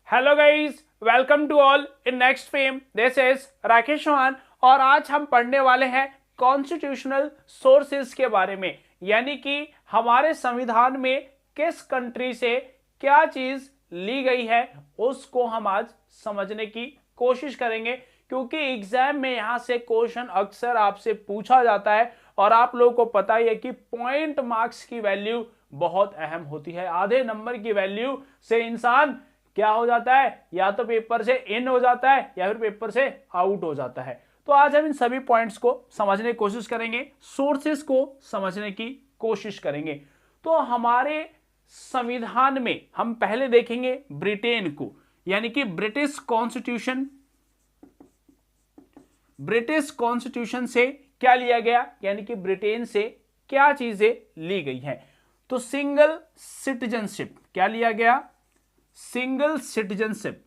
Hello guys, welcome to all in next fame. This is Rakesh Chauhan और आज हम पढ़ने वाले हैं कॉन्स्टिट्यूशनल सोर्सेज के बारे में, यानी कि हमारे संविधान में किस कंट्री से क्या चीज ली गई है उसको हम आज समझने की कोशिश करेंगे, क्योंकि एग्जाम में यहां से क्वेश्चन अक्सर आपसे पूछा जाता है और आप लोगों को पता ही है कि पॉइंट मार्क्स की वैल्यू बहुत अहम होती है। आधे नंबर की वैल्यू से इंसान क्या हो जाता है, या तो पेपर से इन हो जाता है या फिर पेपर से आउट हो जाता है। तो आज हम इन सभी पॉइंट्स को समझने की कोशिश करेंगे, सोर्सेस को समझने की कोशिश करेंगे। तो हमारे संविधान में हम पहले देखेंगे ब्रिटेन को, यानी कि ब्रिटिश कॉन्स्टिट्यूशन। ब्रिटिश कॉन्स्टिट्यूशन से क्या लिया गया, यानी कि ब्रिटेन से क्या चीजें ली गई हैं। तो सिंगल सिटीजनशिप, क्या लिया गया, सिंगल सिटीजनशिप,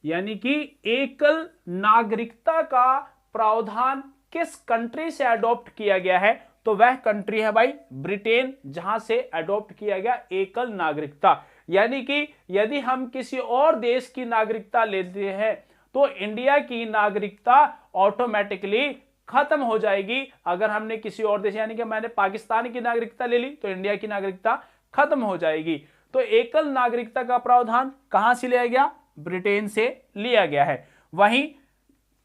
यानी कि एकल नागरिकता का प्रावधान किस कंट्री से अडॉप्ट किया गया है, तो वह कंट्री है भाई ब्रिटेन, जहां से अडॉप्ट किया गया एकल नागरिकता। यानी कि यदि हम किसी और देश की नागरिकता लेते हैं तो इंडिया की नागरिकता ऑटोमेटिकली खत्म हो जाएगी। अगर हमने किसी और देश, यानी कि मैंने पाकिस्तान की नागरिकता ले ली तो इंडिया की नागरिकता खत्म हो जाएगी। तो एकल नागरिकता का प्रावधान कहां से लिया गया, ब्रिटेन से लिया गया है। वहीं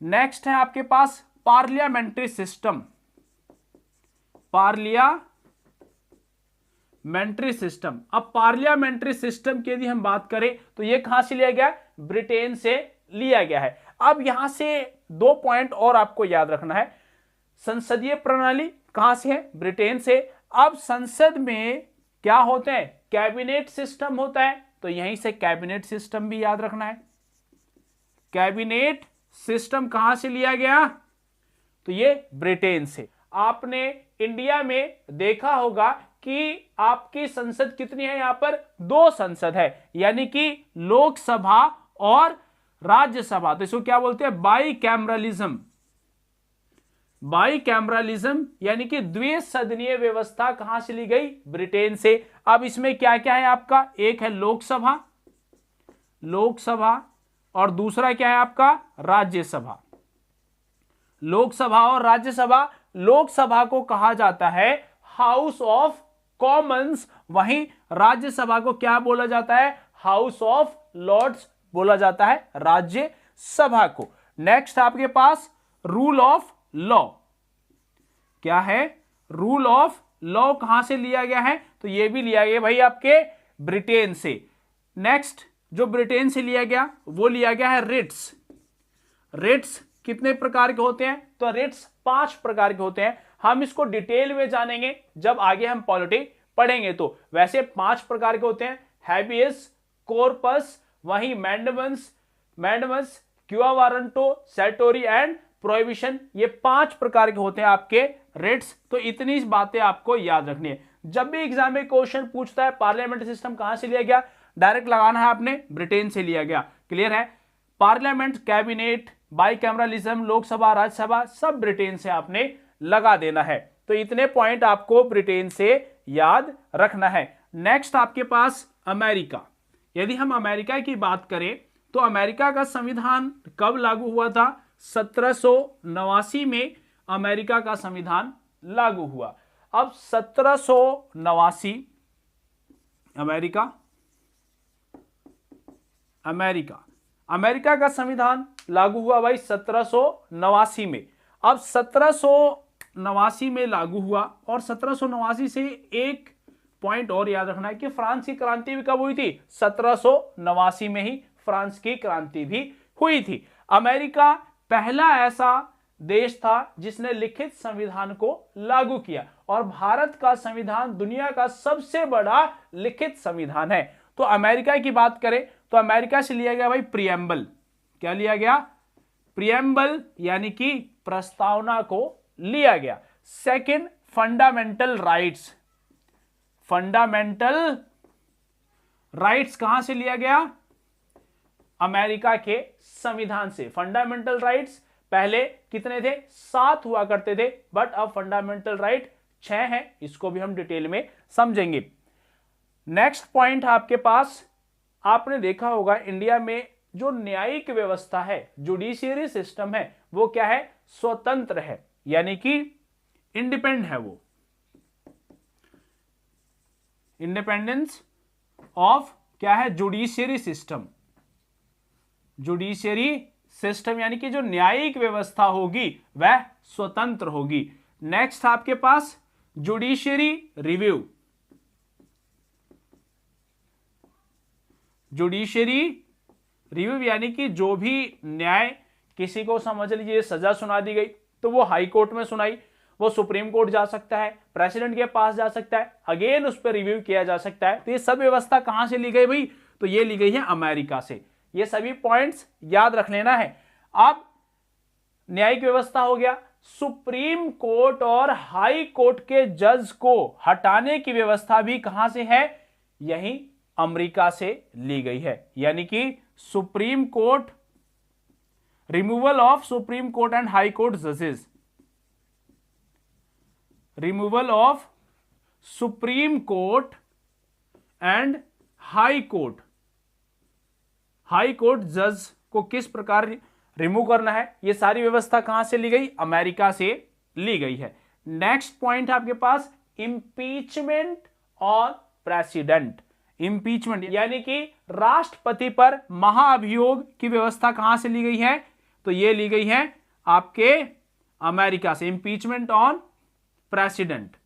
नेक्स्ट है आपके पास पार्लियामेंट्री सिस्टम। पार्लियामेंट्री सिस्टम, अब पार्लियामेंट्री सिस्टम की यदि हम बात करें तो यह कहां से लिया गया, ब्रिटेन से लिया गया है। अब यहां से दो पॉइंट और आपको याद रखना है। संसदीय प्रणाली कहां से है, ब्रिटेन से। अब संसद में क्या होते हैं, कैबिनेट सिस्टम होता है, तो यहीं से कैबिनेट सिस्टम भी याद रखना है। कैबिनेट सिस्टम कहां से लिया गया, तो ये ब्रिटेन से। आपने इंडिया में देखा होगा कि आपकी संसद कितनी है, यहां पर दो संसद है, यानी कि लोकसभा और राज्यसभा। तो इसको क्या बोलते हैं, बाई कैमरलिज्म। बाई कैमरलिज्म यानी कि द्विसदनीय व्यवस्था कहां से ली गई, ब्रिटेन से। अब इसमें क्या क्या है आपका, एक है लोकसभा, और दूसरा क्या है आपका, राज्यसभा। लोकसभा और राज्यसभा, लोकसभा को कहा जाता है हाउस ऑफ कॉमन्स, वहीं राज्यसभा को क्या बोला जाता है, हाउस ऑफ लॉर्ड्स बोला जाता है राज्यसभा को। नेक्स्ट आपके पास रूल ऑफ लॉ, क्या है, रूल ऑफ लॉ कहां से लिया गया है, तो यह भी लिया गया भाई आपके ब्रिटेन से। नेक्स्ट जो ब्रिटेन से लिया गया वो लिया गया है रिट्स। रिट्स कितने प्रकार के होते हैं, तो रिट्स 5 प्रकार के होते हैं। हम इसको डिटेल में जानेंगे जब आगे हम पॉलिटी पढ़ेंगे। तो वैसे 5 प्रकार के होते हैं, हैबियस कॉर्पस, वहीं मैंडमस, क्यूआ वारंटो, सेटोरी एंड प्रोहिबिशन। ये 5 प्रकार के होते हैं आपके रिट्स। तो इतनी बातें आपको याद रखनी है। जब भी एग्जाम में क्वेश्चन पूछता है पार्लियामेंट सिस्टम कहां से लिया गया, डायरेक्ट लगाना है आपने ब्रिटेन से लिया गया। क्लियर है, parliament, cabinet, bicameralism, Lok Sabha, Rajya Sabha सब ब्रिटेन से आपने लगा देना है। तो इतने पॉइंट आपको ब्रिटेन से याद रखना है। नेक्स्ट आपके पास अमेरिका। यदि हम अमेरिका की बात करें तो अमेरिका का संविधान कब लागू हुआ था, 1789 में अमेरिका का संविधान लागू हुआ। अब 1789 अमेरिका का संविधान लागू हुआ भाई 1789 में। अब 1789 में लागू हुआ और 1789 से एक पॉइंट और याद रखना है कि फ्रांस की क्रांति भी कब हुई थी, 1789 में ही फ्रांस की क्रांति भी हुई थी। अमेरिका पहला ऐसा देश था जिसने लिखित संविधान को लागू किया और भारत का संविधान दुनिया का सबसे बड़ा लिखित संविधान है। तो अमेरिका की बात करें तो अमेरिका से लिया गया भाई प्रियम्बल। क्या लिया गया, प्रियम्बल यानी कि प्रस्तावना को लिया गया। Second, fundamental rights. Fundamental rights कहां से लिया गया, अमेरिका के संविधान से। फंडामेंटल राइट्स पहले कितने थे, 7 हुआ करते थे, बट अब फंडामेंटल राइट 6 हैं। इसको भी हम डिटेल में समझेंगे। नेक्स्ट पॉइंट आपके पास, आपने देखा होगा इंडिया में जो न्यायिक व्यवस्था है, जुडिशियरी सिस्टम है, वो क्या है, स्वतंत्र है, यानी कि इंडिपेंडेंट है। वो इंडिपेंडेंस ऑफ क्या है, जुडिशियरी सिस्टम। जुडिशियरी सिस्टम यानी कि जो न्यायिक व्यवस्था होगी वह स्वतंत्र होगी। नेक्स्ट आपके पास जुडिशियरी रिव्यू। जुडिशियरी रिव्यू यानी कि जो भी न्याय, किसी को समझ लीजिए सजा सुना दी गई तो वो हाई कोर्ट में सुनाई, वो सुप्रीम कोर्ट जा सकता है, प्रेसिडेंट के पास जा सकता है, अगेन उस पर रिव्यू किया जा सकता है। तो ये सब व्यवस्था कहां से ली गई भाई, तो ये ली गई है अमेरिका से। ये सभी पॉइंट्स याद रख लेना है। अब न्यायिक व्यवस्था हो गया, सुप्रीम कोर्ट और हाई कोर्ट के जज को हटाने की व्यवस्था भी कहां से है, यही अमेरिका से ली गई है। यानी कि supreme court, removal of supreme court and high court जजेस, removal of supreme court and high court, high court जज को किस प्रकार रिमूव करना है, यह सारी व्यवस्था कहां से ली गई, अमेरिका से ली गई है। नेक्स्ट पॉइंट आपके पास इंपीचमेंट और प्रेसिडेंट। इंपीचमेंट यानी कि राष्ट्रपति पर महाअभियोग की व्यवस्था कहां से ली गई है, तो यह ली गई है आपके अमेरिका से, इंपीचमेंट ऑन प्रेसिडेंट।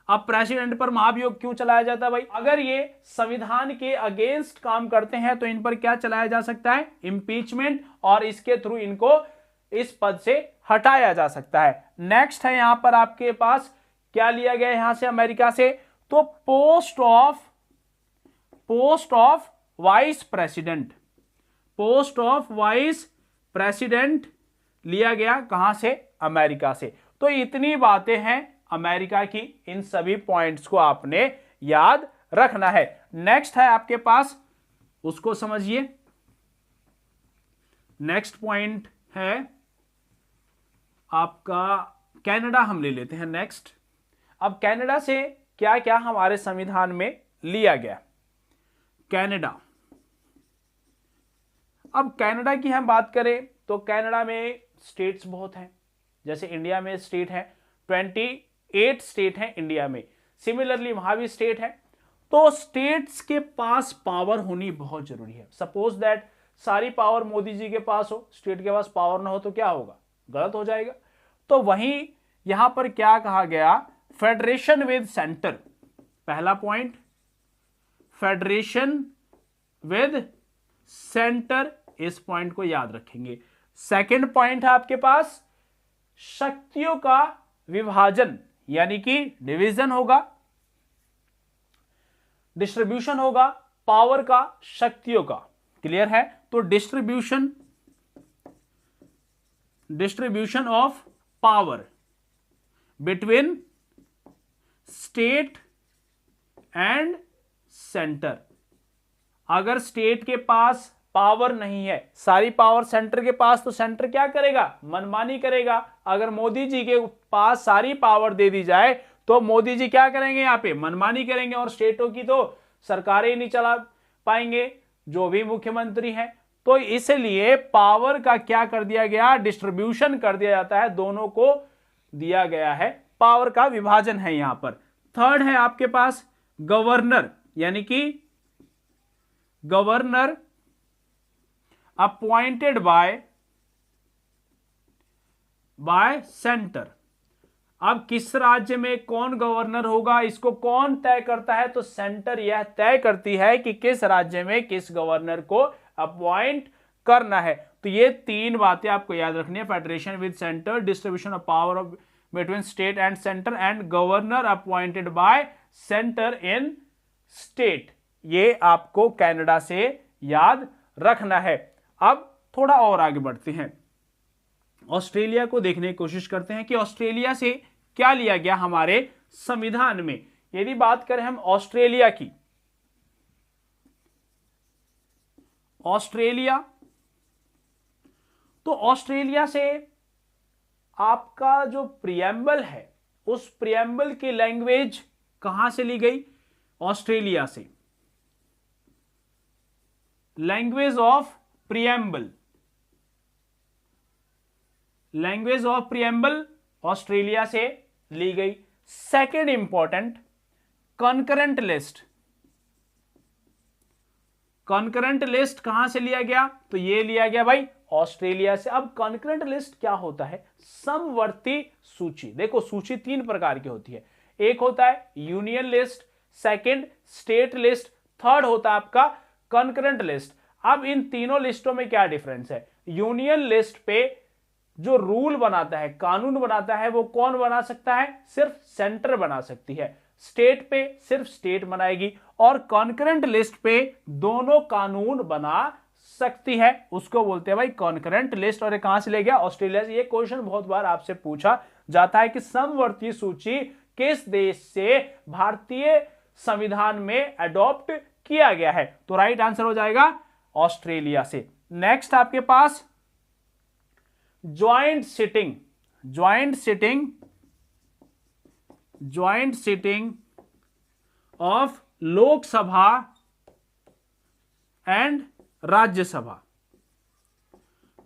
अब प्रेसिडेंट पर महाभियोग क्यों चलाया जाता है भाई, अगर ये संविधान के अगेंस्ट काम करते हैं तो इन पर क्या चलाया जा सकता है, इंपीचमेंट, और इसके थ्रू इनको इस पद से हटाया जा सकता है। नेक्स्ट है यहां पर आपके पास क्या लिया गया यहां से अमेरिका से, तो post of vice president, post of vice president लिया गया कहां से, अमेरिका से। तो इतनी बातें हैं अमेरिका की, इन सभी पॉइंट्स को आपने याद रखना है। नेक्स्ट है आपके पास, उसको समझिए। नेक्स्ट पॉइंट है आपका कनाडा, हम ले लेते हैं नेक्स्ट। अब कनाडा से क्या क्या हमारे संविधान में लिया गया, कनाडा। अब कनाडा की हम बात करें तो कनाडा में स्टेट्स बहुत हैं, जैसे इंडिया में स्टेट है 28 स्टेट हैं इंडिया में, सिमिलरली वहां भी स्टेट है। तो स्टेट्स के पास पावर होनी बहुत जरूरी है। सपोज दैट सारी पावर मोदी जी के पास हो, स्टेट के पास पावर ना हो तो क्या होगा, गलत हो जाएगा। तो वहीं यहां पर क्या कहा गया, फेडरेशन विद सेंटर, पहला पॉइंट फेडरेशन विद सेंटर, इस पॉइंट को याद रखेंगे। सेकंड पॉइंट है आपके पास शक्तियों का विभाजन, यानी कि डिवीजन होगा, डिस्ट्रीब्यूशन होगा पावर का, शक्तियों का, क्लियर है। तो distribution of power between state and centre. अगर स्टेट के पास पावर नहीं है, सारी पावर सेंटर के पास, तो सेंटर क्या करेगा, मनमानी करेगा। अगर मोदी जी के पास सारी पावर दे दी जाए तो मोदी जी क्या करेंगे, यहां पे मनमानी करेंगे, और स्टेटों की तो सरकारें ही नहीं चला पाएंगे, जो भी मुख्यमंत्री हैं। तो इसलिए पावर का क्या कर दिया गया, डिस्ट्रीब्यूशन कर दिया जाता है, दोनों को दिया गया है, पावर का विभाजन है यहां पर। थर्ड है आपके पास गवर्नर, यानी कि गवर्नर अपॉइंटेड बाय सेंटर। अब किस राज्य में कौन गवर्नर होगा, इसको कौन तय करता है, तो सेंटर यह तय करती है कि किस राज्य में किस गवर्नर को अपॉइंट करना है। तो ये तीन बातें आपको याद रखनी है, federation with centre, distribution of power between state and centre, and governor appointed by centre in state. ये आपको कनाडा से याद रखना है। अब थोड़ा और आगे बढ़ते हैं, ऑस्ट्रेलिया को देखने की कोशिश करते हैं कि ऑस्ट्रेलिया से क्या लिया गया हमारे संविधान में। यदि बात करें हम ऑस्ट्रेलिया की, ऑस्ट्रेलिया, तो ऑस्ट्रेलिया से आपका जो प्रियम्बल है, उस प्रियम्बल की लैंग्वेज कहां से ली गई, ऑस्ट्रेलिया से। Language of preamble, language of preamble Australia से ली गई। Second important, concurrent list. Concurrent list कहां से लिया गया? तो ये लिया गया भाई ऑस्ट्रेलिया से। अब कॉन्करेंट लिस्ट क्या होता है? समवर्ती सूची। देखो सूची तीन प्रकार की होती है, एक होता है union list, second state list, third होता है आपका कॉन्करेंट लिस्ट। अब इन तीनों लिस्टों में क्या डिफरेंस है? यूनियन लिस्ट पे जो रूल बनाता है, कानून बनाता है, वो कौन बना सकता है? सिर्फ सेंटर बना सकती है। स्टेट पे सिर्फ स्टेट बनाएगी, और कॉन्करेंट लिस्ट पे दोनों कानून बना सकती है, उसको बोलते हैं भाई कॉन्करेंट लिस्ट। और ये कहां से ले गया? ऑस्ट्रेलिया से। ये क्वेश्चन बहुत बार आपसे पूछा जाता है कि समवर्ती सूची किस देश से भारतीय संविधान में अडॉप्ट किया गया है? तो राइट आंसर हो जाएगा ऑस्ट्रेलिया से। नेक्स्ट आपके पास joint sitting, joint sitting, joint sitting of Lok Sabha and Rajya Sabha.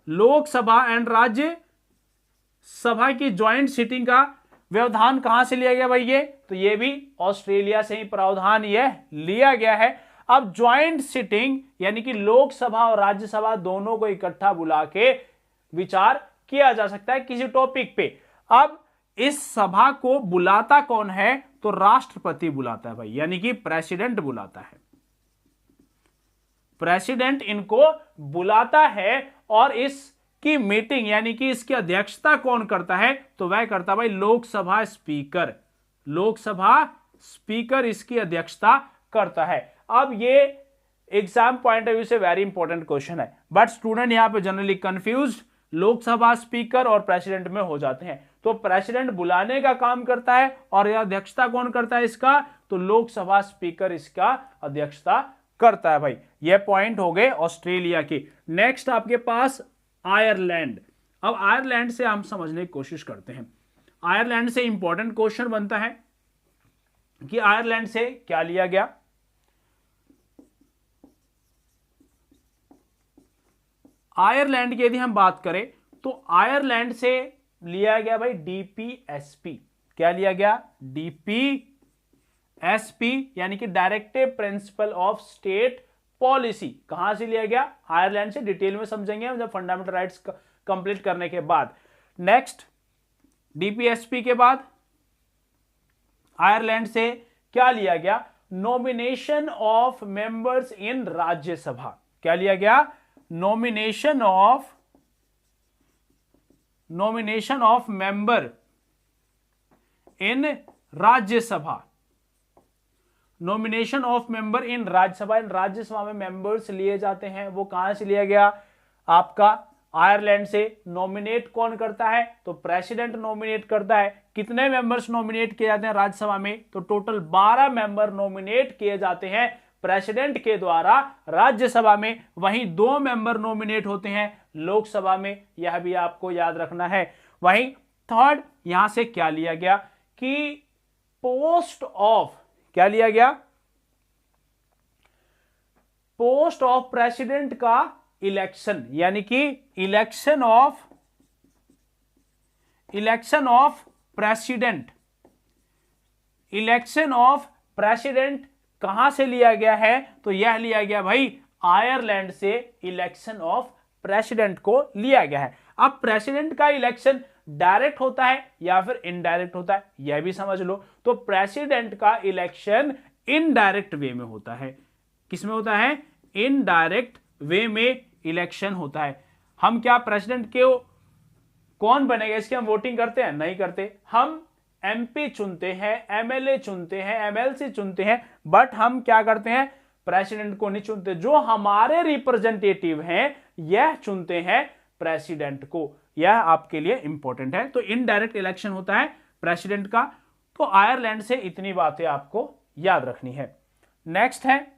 Lok Sabha and Rajya Sabha की ज्वाइंट सिटिंग का व्यवधान कहां से लिया गया भाई? ये तो ये भी ऑस्ट्रेलिया से ही प्रावधान यह लिया गया है। अब ज्वाइंट सिटिंग यानी कि लोकसभा और राज्यसभा दोनों को इकट्ठा बुला के विचार किया जा सकता है किसी टॉपिक पे। अब इस सभा को बुलाता कौन है? तो राष्ट्रपति बुलाता है भाई, यानी कि प्रेसिडेंट बुलाता है। प्रेसिडेंट इनको बुलाता है, और इसकी मीटिंग यानी कि इसकी अध्यक्षता कौन करता है? तो वह करता है भाई लोकसभा स्पीकर। लोकसभा स्पीकर इसकी अध्यक्षता करता है। अब ये एग्जाम पॉइंट ऑफ व्यू से वेरी इंपॉर्टेंट क्वेश्चन है, बट स्टूडेंट यहां पे जनरली कंफ्यूज्ड लोकसभा स्पीकर और प्रेसिडेंट में हो जाते हैं। तो प्रेसिडेंट बुलाने का काम करता है, और यह अध्यक्षता कौन करता है इसका? तो लोकसभा स्पीकर इसका अध्यक्षता करता है भाई। ये पॉइंट हो गए ऑस्ट्रेलिया के। नेक्स्ट आपके पास आयरलैंड। अब आयरलैंड से हम समझने की कोशिश करते हैं। आयरलैंड से इंपॉर्टेंट क्वेश्चन बनता है कि आयरलैंड से क्या लिया गया? आयरलैंड की यदि हम बात करें तो आयरलैंड से लिया गया भाई डीपीएसपी। क्या लिया गया? डीपीएसपी यानी कि directive principle of state policy. कहां से लिया गया? आयरलैंड से। डिटेल में समझेंगे हम जब फंडामेंटल राइट्स कंप्लीट करने के बाद। नेक्स्ट डीपीएसपी के बाद आयरलैंड से क्या लिया गया? Nomination of members in Rajya Sabha. क्या लिया गया? Nomination of member in Rajya Sabha. Nomination of member in Rajya Sabha. In Rajya Sabha में मेंबर्स लिए जाते हैं, वो कहां से लिया गया? आपका आयरलैंड से। नॉमिनेट कौन करता है? तो प्रेसिडेंट नॉमिनेट करता है। कितने मेंबर्स नॉमिनेट किए जाते हैं राज्यसभा में? तो टोटल 12 मेंबर नॉमिनेट किए जाते हैं प्रेसिडेंट के द्वारा राज्यसभा में। वहीं 2 मेंबर नॉमिनेट होते हैं लोकसभा में, यह भी आपको याद रखना है। वहीं थर्ड यहां से क्या लिया गया कि पोस्ट ऑफ, क्या लिया गया? पोस्ट ऑफ प्रेसिडेंट का इलेक्शन, यानी कि election of president. Election of president कहां से लिया गया है? तो यह लिया गया भाई आयरलैंड से। इलेक्शन ऑफ प्रेसिडेंट को लिया गया है। अब प्रेसिडेंट का इलेक्शन डायरेक्ट होता है या फिर इनडायरेक्ट होता है, यह भी समझ लो। तो प्रेसिडेंट का इलेक्शन इनडायरेक्ट वे में होता है। किसमें होता है? इनडायरेक्ट वे में इलेक्शन होता है। हम क्या प्रेसिडेंट के कौन बनेगा इसकी हम वोटिंग करते हैं? नहीं करते। हम एमपी चुनते हैं, एमएलए चुनते हैं, एमएलसी चुनते हैं, बट हम क्या करते हैं? प्रेसिडेंट को नहीं चुनते। जो हमारे रिप्रेजेंटेटिव हैं यह चुनते हैं प्रेसिडेंट को। यह आपके लिए इंपॉर्टेंट है। तो इनडायरेक्ट इलेक्शन होता है प्रेसिडेंट का। तो आयरलैंड से इतनी बातें आपको याद रखनी है। नेक्स्ट है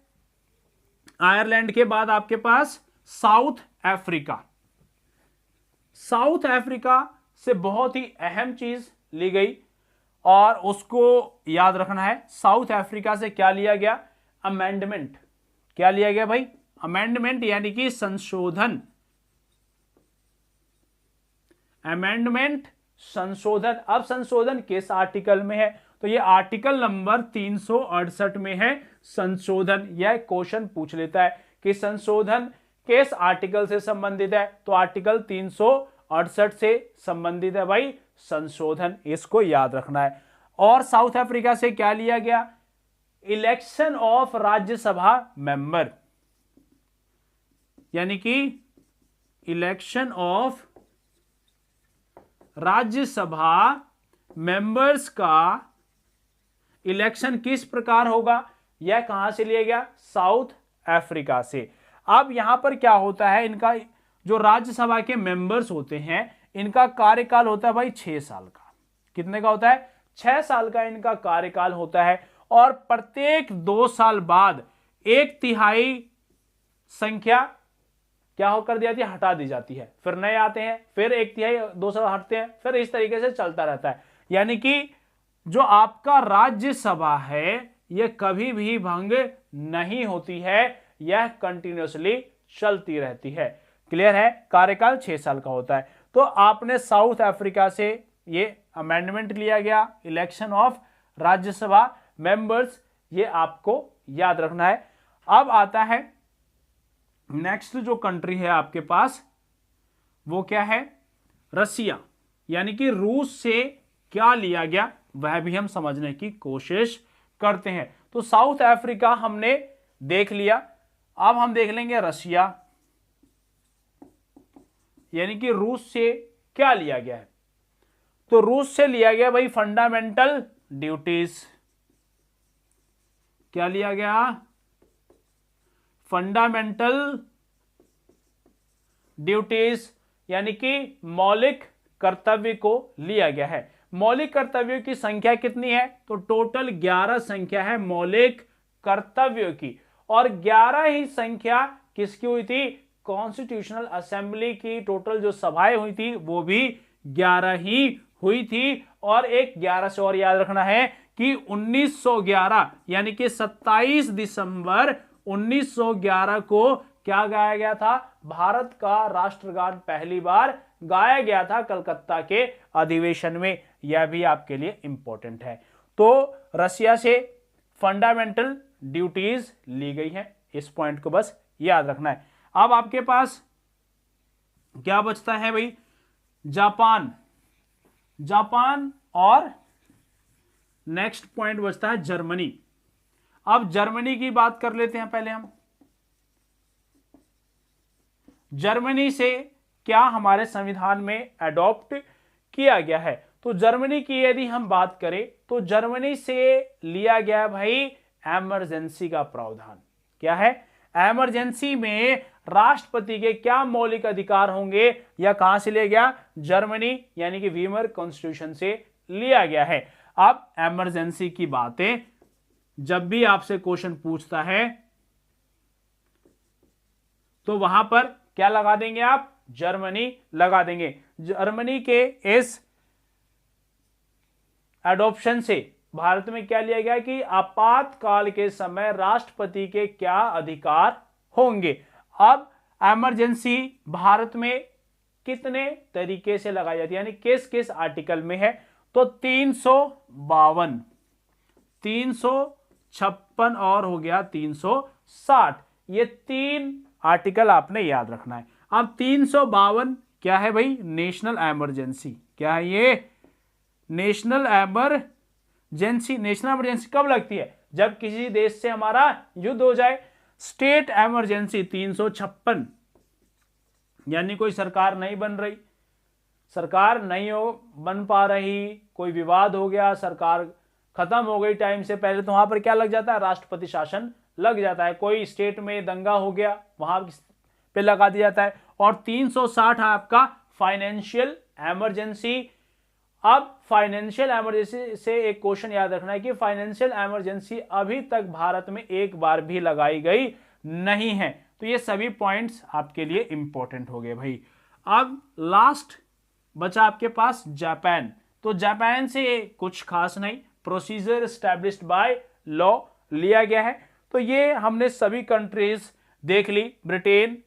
आयरलैंड के बाद आपके पास साउथ अफ्रीका। साउथ अफ्रीका से बहुत ही अहम चीज ली गई, और उसको याद रखना है। साउथ अफ्रीका से क्या लिया गया? अमेंडमेंट। क्या लिया गया भाई? अमेंडमेंट, यानी कि संशोधन। अमेंडमेंट, संशोधन। अब संशोधन किस आर्टिकल में है? तो ये आर्टिकल नंबर 368 में है संशोधन। यह क्वेश्चन पूछ लेता है कि संशोधन किस आर्टिकल से संबंधित है? तो आर्टिकल 368 से संबंधित है भाई संशोधन, इसको याद रखना है। और साउथ अफ्रीका से क्या लिया गया? इलेक्शन ऑफ राज्यसभा मेंबर, यानी कि इलेक्शन ऑफ राज्यसभा मेंबर्स का इलेक्शन किस प्रकार होगा? यह कहां से लिया गया? साउथ अफ्रीका से। अब यहां पर क्या होता है, इनका जो राज्यसभा के मेंबर्स होते हैं इनका कार्यकाल होता है भाई 6 साल का। कितने का होता है? 6 साल का इनका कार्यकाल होता है। और प्रत्येक 2 साल बाद 1/3 संख्या क्या होकर दी जाती है? हटा दी जाती है। फिर नए आते हैं, फिर 1/3 2 साल हटते हैं, फिर इस तरीके से चलता रहता है। यानी कि जो आपका राज्यसभा है यह कभी भी भंग नहीं होती है, यह कंटिन्यूअसली चलती रहती है। क्लियर है? कार्यकाल 6 साल का होता है। तो आपने साउथ अफ्रीका से ये अमेंडमेंट लिया गया, इलेक्शन ऑफ राज्यसभा मेंबर्स, ये आपको याद रखना है। अब आता है नेक्स्ट जो कंट्री है आपके पास, वो क्या है? रसिया, यानी कि रूस से क्या लिया गया वह भी हम समझने की कोशिश करते हैं। तो साउथ अफ्रीका हमने देख लिया, अब हम देख लेंगे रसिया, यानी कि रूस से क्या लिया गया है? तो रूस से लिया गया भाई फंडामेंटल ड्यूटीज। क्या लिया गया? फंडामेंटल ड्यूटीज, यानी कि मौलिक कर्तव्य को लिया गया है। मौलिक कर्तव्यों की संख्या कितनी है? तो टोटल 11 संख्या है मौलिक कर्तव्यों की। और 11 ही संख्या किसकी हुई थी? कॉन्स्टिट्यूशनल असेंबली की टोटल जो सभाएं हुई थी वो भी 11 ही हुई थी। और एक 11 से और याद रखना है कि 1911 यानी कि 27 दिसंबर 1911 को क्या गाया गया था? भारत का राष्ट्रगान पहली बार गाया गया था कलकत्ता के अधिवेशन में। यह भी आपके लिए इंपॉर्टेंट है। तो रसिया से फंडामेंटल ड्यूटीज ली गई हैं, इस पॉइंट को बस याद रखना है। अब आपके पास क्या बचता है भाई? जापान। जापान और नेक्स्ट पॉइंट बचता है जर्मनी। अब जर्मनी की बात कर लेते हैं पहले हम। जर्मनी से क्या हमारे संविधान में अडॉप्ट किया गया है? तो जर्मनी की यदि हम बात करें तो जर्मनी से लिया गया भाई इमरजेंसी का प्रावधान। क्या है? इमरजेंसी में राष्ट्रपति के क्या मौलिक अधिकार होंगे? या कहां से लिया गया? जर्मनी, यानी कि वीमर कॉन्स्टिट्यूशन से लिया गया है। अब इमरजेंसी की बातें जब भी आपसे क्वेश्चन पूछता है तो वहां पर क्या लगा देंगे आप? जर्मनी लगा देंगे। जर्मनी के इस एडॉप्शन से भारत में क्या लिया गया कि आपातकाल के समय राष्ट्रपति के क्या अधिकार होंगे। अब इमरजेंसी भारत में कितने तरीके से लगाई जाती है, यानी किस किस आर्टिकल में है? तो 352, 356 और हो गया 360। ये 3 आर्टिकल आपने याद रखना है। अब 352 क्या है भाई? National emergency. क्या है ये? National emergency. नेशनल इमरजेंसी कब लगती है? जब किसी देश से हमारा युद्ध हो जाए। स्टेट इमरजेंसी 356, यानी कोई सरकार नहीं बन रही, सरकार नहीं बन पा रही, कोई विवाद हो गया, सरकार खत्म हो गई टाइम से पहले, तो वहां पर क्या लग जाता है? राष्ट्रपति शासन लग जाता है। कोई स्टेट में दंगा हो गया वहां पे लगा दिया जाता है। और 360 है आपका फाइनेंशियल इमरजेंसी। अब फाइनेंशियल इमरजेंसी से एक क्वेश्चन याद रखना है कि फाइनेंशियल इमरजेंसी अभी तक भारत में एक बार भी लगाई गई नहीं है। तो ये सभी पॉइंट्स आपके लिए इंपॉर्टेंट हो गए भाई। अब लास्ट बचा आपके पास जापान। तो जापान से कुछ खास नहीं, प्रोसीजर एस्टैब्लिश्ड बाय लॉ लिया गया है। तो ये हमने सभी कंट्रीज देख ली, ब्रिटेन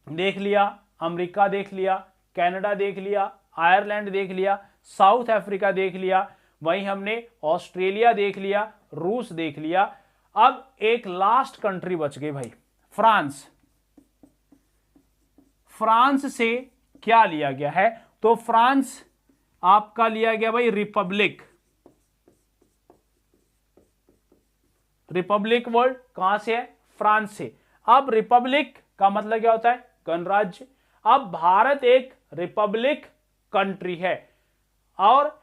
देख लिया, अमेरिका देख लिया, कनाडा देख लिया, आयरलैंड देख लिया, साउथ अफ्रीका देख लिया, वहीं हमने ऑस्ट्रेलिया देख लिया, रूस देख लिया। अब एक लास्ट कंट्री बच गई भाई, फ्रांस। फ्रांस से क्या लिया गया है? तो फ्रांस आपका लिया गया भाई रिपब्लिक। रिपब्लिक वर्ड कहां से है? फ्रांस से। अब रिपब्लिक का मतलब क्या होता है? गणराज्य। अब भारत एक रिपब्लिक कंट्री है, और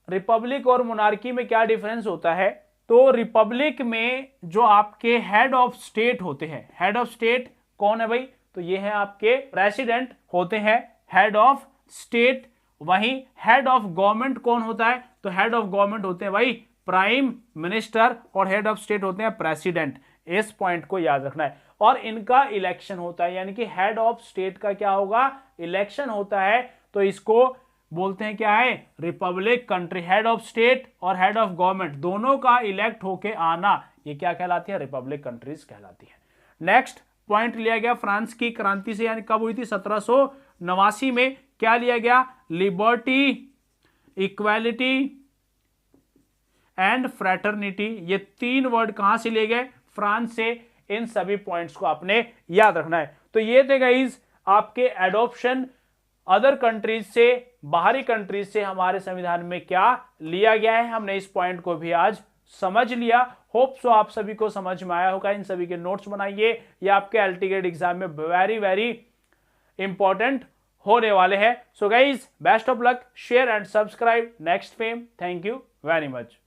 रिपब्लिक और मोनार्की में क्या डिफरेंस होता है? तो रिपब्लिक में जो आपके हेड ऑफ स्टेट होते हैं, हेड ऑफ स्टेट कौन है भाई? तो ये है आपके प्रेसिडेंट होते हैं, हेड ऑफ स्टेट। वहीं हेड ऑफ गवर्नमेंट कौन होता है? तो हेड ऑफ गवर्नमेंट होते हैं भाई प्राइम मिनिस्टर, और हेड ऑफ स्टेट होते हैं प्रेसिडेंट। इस पॉइंट को याद रखना है। और इनका इलेक्शन होता है, यानी कि हेड ऑफ स्टेट का क्या होगा? इलेक्शन होता है। तो इसको बोलते हैं क्या है? Republic country. Head of state और हेड ऑफ गवर्नमेंट दोनों का इलेक्ट होके आना, ये क्या कहलाती है? रिपब्लिक कंट्रीज कहलाती है। नेक्स्ट पॉइंट लिया गया फ्रांस की क्रांति से, यानी कब हुई थी? 1789 में। क्या लिया गया? Liberty, equality and fraternity. ये तीन वर्ड कहां से लिए गए? फ्रांस से। इन सभी पॉइंट्स को आपने याद रखना है। तो ये थे गाइस आपके एडॉप्शन अदर कंट्रीज से, बाहरी कंट्रीज से हमारे संविधान में क्या लिया गया है। हमने इस पॉइंट को भी आज समझ लिया। होप सो आप सभी को समझ में आया होगा। इन सभी के नोट्स बनाइए, ये आपके एलटी ग्रेड एग्जाम में वेरी वेरी इंपॉर्टेंट होने वाले हैं। So guys best of luck, share and subscribe. Next fame. Thank you very much.